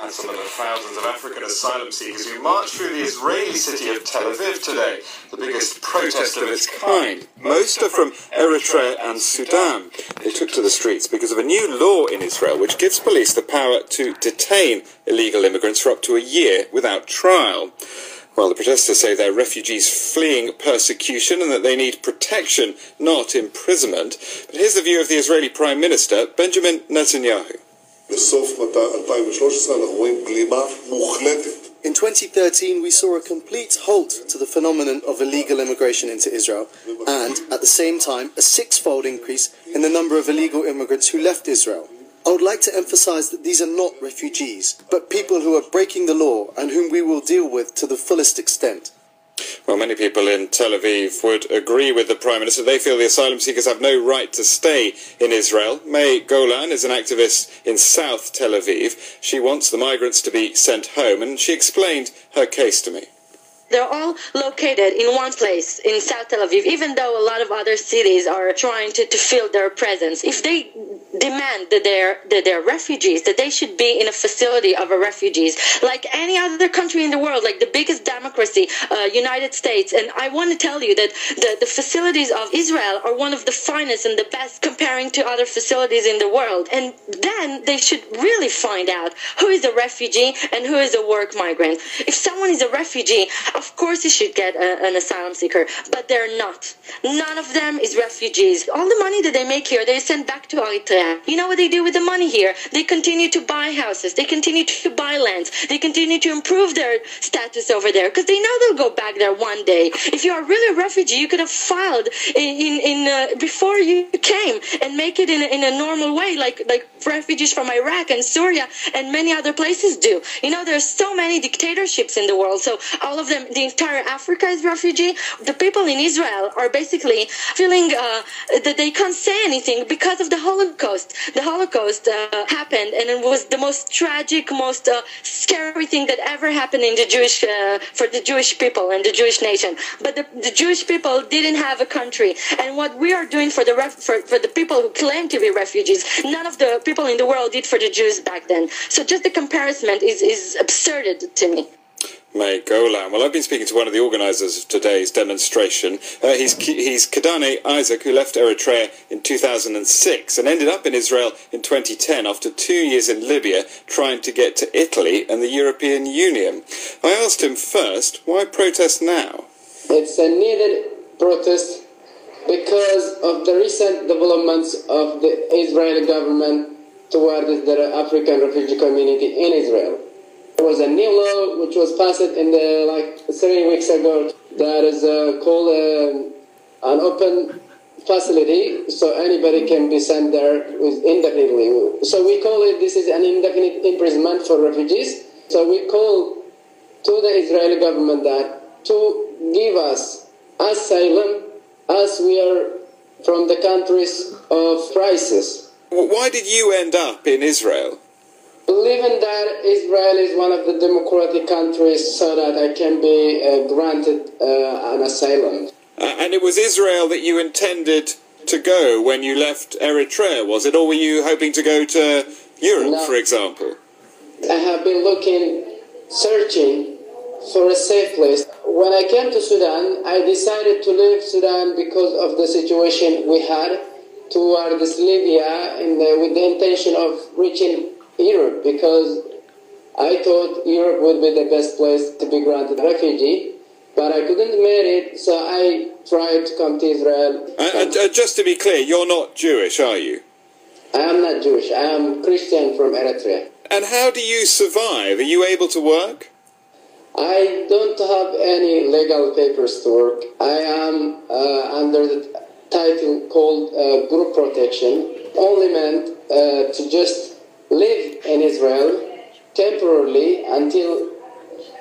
and some of the thousands of African asylum seekers who marched through the Israeli city of Tel Aviv today, the biggest protest of its kind. Most are from Eritrea and Sudan. They took to the streets because of a new law in Israel which gives police the power to detain illegal immigrants for up to a year without trial. Well, the protesters say they're refugees fleeing persecution and that they need protection, not imprisonment. But here's the view of the Israeli Prime Minister, Benjamin Netanyahu. In 2013, we saw a complete halt to the phenomenon of illegal immigration into Israel and, at the same time, a six-fold increase in the number of illegal immigrants who left Israel. I would like to emphasize that these are not refugees, but people who are breaking the law and whom we will deal with to the fullest extent. Well, many people in Tel Aviv would agree with the Prime Minister. They feel the asylum seekers have no right to stay in Israel. Golan is an activist in South Tel Aviv. She wants the migrants to be sent home, and she explained her case to me. They're all located in one place, in South Tel Aviv, even though a lot of other cities are trying to fill their presence. If they demand that they're refugees, that they should be in a facility of refugees, like any other country in the world, like the biggest democracy, United States. And I want to tell you that the facilities of Israel are one of the finest and the best comparing to other facilities in the world. And then they should really find out who is a refugee and who is a work migrant. If someone is a refugee, of course he should get an asylum seeker, but they're not. None of them is refugees. All the money that they make here, they send back to Eritrea. You know what they do with the money here? They continue to buy houses. They continue to buy lands. They continue to improve their status over there because they know they'll go back there one day. If you are really a refugee, you could have filed before you came and make it in a normal way, like refugees from Iraq and Syria and many other places do. You know, there's so many dictatorships in the world, so all of them, the entire Africa is refugee. The people in Israel are basically feeling that they can't say anything because of the Holocaust. The Holocaust happened, and it was the most tragic, most scary thing that ever happened in the for the Jewish people and the Jewish nation. But the Jewish people didn't have a country, and what we are doing for the people who claim to be refugees, none of the people in the world did for the Jews back then. So just the comparison is absurd to me. Golan. Well, I've been speaking to one of the organisers of today's demonstration. He's Kadane Isaac, who left Eritrea in 2006 and ended up in Israel in 2010 after 2 years in Libya trying to get to Italy and the European Union. I asked him first, why protest now? It's a needed protest because of the recent developments of the Israeli government towards the African refugee community in Israel. There was a new law which was passed in 3 weeks ago that is called an open facility, so anybody can be sent there indefinitely. So we call it, this is an indefinite imprisonment for refugees. So we call to the Israeli government that to give us asylum as we are from the countries of crisis. Why did you end up in Israel? Believing that Israel is one of the democratic countries so that I can be granted an asylum. And it was Israel that you intended to go when you left Eritrea, was it? Or were you hoping to go to Europe, for example? I have been searching for a safe place. When I came to Sudan, I decided to leave Sudan because of the situation we had towards Libya with the intention of reaching Europe, because I thought Europe would be the best place to be granted refugee, but I couldn't make it, so I tried to come to Israel. Just to be clear, you're not Jewish, are you? I am not Jewish. I am Christian from Eritrea. And how do you survive? Are you able to work? I don't have any legal papers to work. I am under the title called group protection, only meant to just live in Israel temporarily until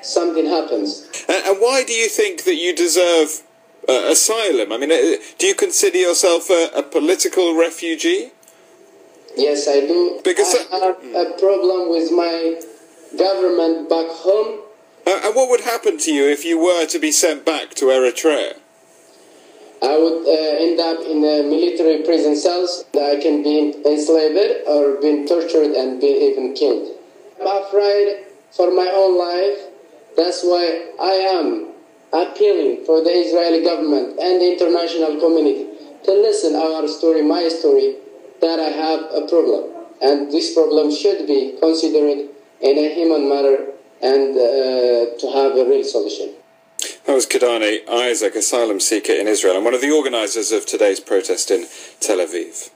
something happens. And why do you think that you deserve asylum? I mean, do you consider yourself a political refugee? Yes, I do. Because I have a problem with my government back home. And what would happen to you if you were to be sent back to Eritrea? I would end up in military prison cells. I can be enslaved or being tortured and be even killed. I'm afraid for my own life. That's why I am appealing for the Israeli government and the international community to listen our story, my story, that I have a problem. And this problem should be considered in a human manner and to have a real solution. That was Kidani Isaac, asylum seeker in Israel, and one of the organisers of today's protest in Tel Aviv.